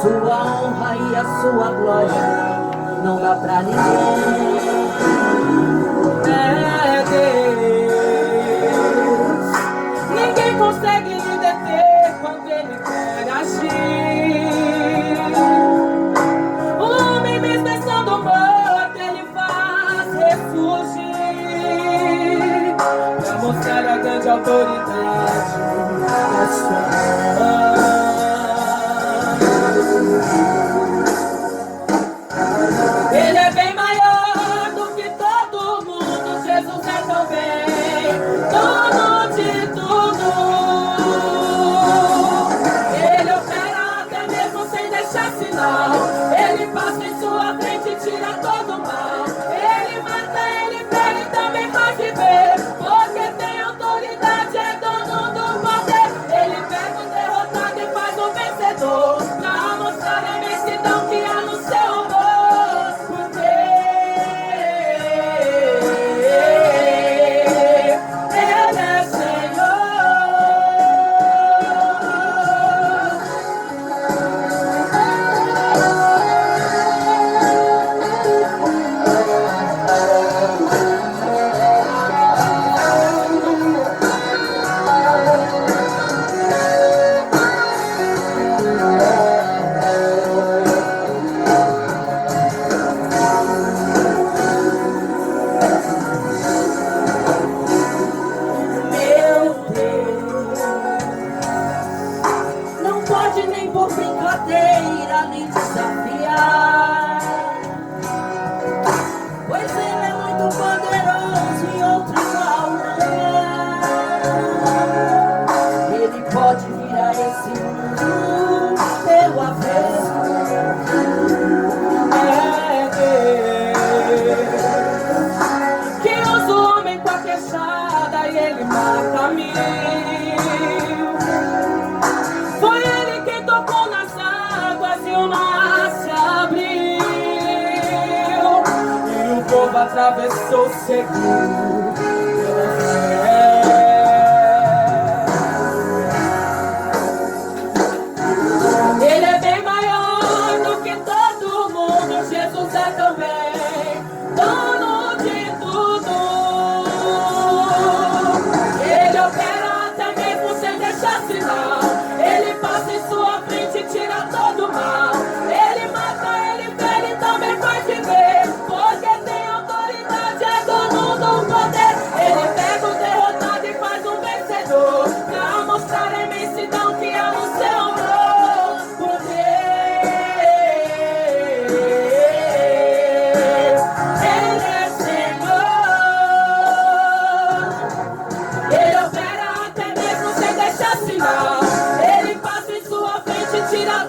Sua honra e a sua glória não dá pra ninguém. É Deus, ninguém consegue lhe deter quando ele quer agir. O homem mesmo estando morto, ele faz ressurgir, pra mostrar a grande autoridade da sua mão. Ele é bem maior do que todo mundo. Jesus é também dono de tudo. Ele opera até mesmo sem deixar sinal. Ele passa em sua frente e tira todo o mal. Ele mata, ele fere e também faz viver, porque tem autoridade, é dono do poder. Ele pega o derrotado e faz o vencedor, pra mostrar a imensidão que há no seu amor. Nem por brincadeira nem desafiar, pois ele é muito poderoso e outro igual não. Ele pode virar esse mundo pelo avesso. É Deus que usa o homem com a queixada e ele mata mil. Foi ele quem tocou nas águas e o mar se abriu, e o povo atravessou seguro pela fé. Ele é bem maior do que todo mundo. Jesus é também dono de tudo. Ele opera até mesmo sem deixar sinal. Ele passa em sua frente e tira todo o mal. Ele mata, ele fere e também faz viver, porque tem autoridade, é dono do poder. Ele pega o derrotado e faz um vencedor, pra mostrar a imensidão que há no seu amor. Porque Ele é Senhor. Ele opera até mesmo sem deixar sinal. Ele passa em sua frente e tira